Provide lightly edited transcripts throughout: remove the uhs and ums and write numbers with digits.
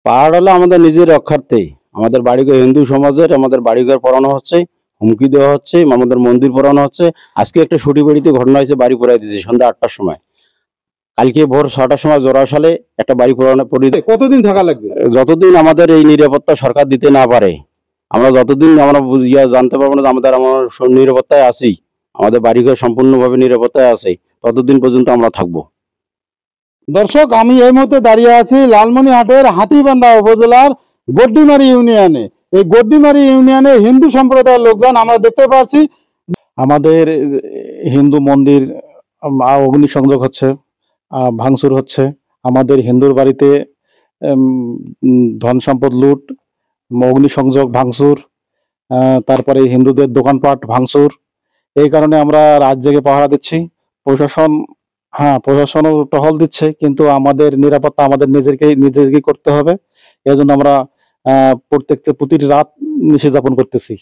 পাহাড় হলো আমাদের নিজের রক্ষার্থে। আমাদের বাড়িঘর হিন্দু সমাজের আমাদের বাড়িঘর পোড়ানো হচ্ছে, হুমকি দেওয়া হচ্ছে, আমাদের মন্দির পোড়ানো হচ্ছে। আজকে একটা সটি বাড়িতে ঘটনা হয়েছে, বাড়ি পোড়াই দিয়েছে সন্ধ্যা ৮টার সময়। কালকে ভোর ৬টার সময় জোড়াসালে একটা বাড়ি পোড়ানো কতদিন থাকা লাগবে? যতদিন আমাদের এই নিরাপত্তা সরকার দিতে না পারে, আমরা যতদিন আমরা জানতে পারবো না যে আমরা নিরাপত্তায় আছি, আমাদের বাড়িঘর সম্পূর্ণভাবে নিরাপত্তায় আছে, ততদিন পর্যন্ত আমরা থাকবো। দর্শক, আমি এই মুহূর্তে দাঁড়িয়ে আছি লালমনিরহাটের হাতীবান্ধা উপজেলার গড্ডিমারি ইউনিয়নে। এই গড্ডিমারি ইউনিয়নে হিন্দু সম্প্রদায়ের লোকজন আমরা দেখতে পাচ্ছি। আমাদের হিন্দু মন্দির অগ্নিসংযোগ হচ্ছে, ভাঙচুর হচ্ছে। আমাদের হিন্দুর বাড়িতে ধন সম্পদ লুট, অগ্নিসংযোগ, ভাঙচুর, তারপরে হিন্দুদের দোকানপাট ভাঙচুর। এই কারণে আমরা রাত জেগে পাহারা দিচ্ছি। প্রশাসনও টহল দিচ্ছে, কিন্তু আমাদের নিরাপত্তা আমাদের নিজেদেরকেই করতে হবে। এজন্য আমরা প্রতিটি রাত নিশে যাপন করতেছি।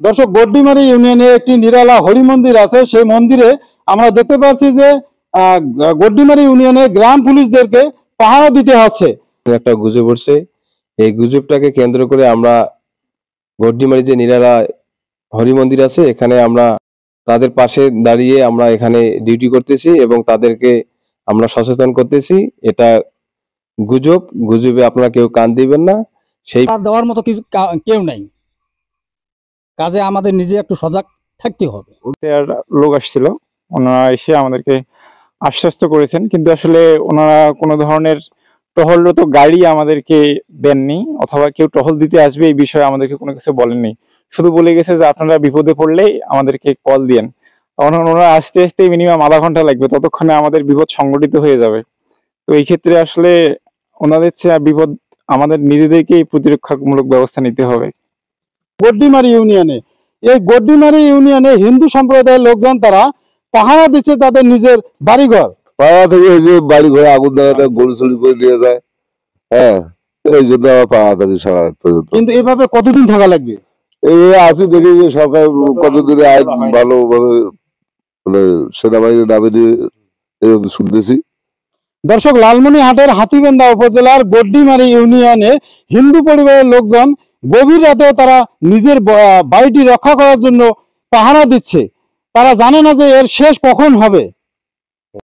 দর্শক, গড্ডিমারি ইউনিয়নে একটি নিরালা হরি মন্দির আছে। সেই মন্দিরে আমরা দেখতে পাচ্ছি যে গড্ডিমারি ইউনিয়নে গ্রাম পুলিশদেরকে পাহারা দিতে হচ্ছে। একটা গুজব উঠছে, এই গুজবটাকে কেন্দ্র করে আমরা গড্ডিমারি যে নিরালা হরি মন্দির আছে, এখানে আমরা তাদের পাশে দাঁড়িয়ে আমরা এখানে ডিউটি করতেছি এবং তাদেরকে আমরা সচেতন করতেছি। এটা গুজব, গুজবে আপনারা কেউ কান দিবেন না। সেই দেওয়ার মতো কিছু কেউ নাই, কাজে আমাদের নিজে একটু সজাগ থাকতে হবে। লোক আসছিল, ওনারা এসে আমাদেরকে আশ্বস্ত করেছেন, কিন্তু আসলে ওনারা কোনো ধরনের টহলরত গাড়ি আমাদেরকে দেননি, অথবা কেউ টহল দিতে আসবে এই বিষয়ে আমাদেরকে কোনো কিছু বলেননি। শুধু বলে গেছে যে আপনারা বিপদে পড়লেই আমাদেরকে কল দিয়েন। ওনারা আসতে আসতে মিনিমাম আধা ঘন্টা লাগবে, ততক্ষণে আমাদের বিপদ সংগঠিত হয়ে যাবে। তো এই ক্ষেত্রে আসলে ওনাদের চেয়ে বিপদ আমাদের নিজেদেরকেই প্রতিরক্ষামূলক ব্যবস্থা নিতে হবে। গড্ডিমারি ইউনিয়নে, এই গড্ডিমারি ইউনিয়নে হিন্দু সম্প্রদায়ের লোকজন তারা পাহারা দিচ্ছে তাদের নিজের বাড়িঘর। পাড়া থেকে এই যে বাড়ি ঘরে আগুন দেওয়াটা গরু চুরি করে নিয়ে যায়, হ্যাঁ, এই জন্য আমার পাড়া থাকি সারা রাত পর্যন্ত। কিন্তু এভাবে কতদিন থাকা লাগবে? এই আছি, দেখি যে সরকার কতদিনে আইন ভালোভাবে মানে সেনাবাহিনী নামে দিয়ে এরকম শুনতেছি। দর্শক, লালমনিরহাটের হাতীবান্ধা উপজেলার গড্ডিমারি ইউনিয়নে হিন্দু পরিবারের লোকজন গভীর রাতেও তারা নিজের বাড়িটি রক্ষা করার জন্য পাহারা দিচ্ছে। তারা জানে না যে এর শেষ কখন হবে।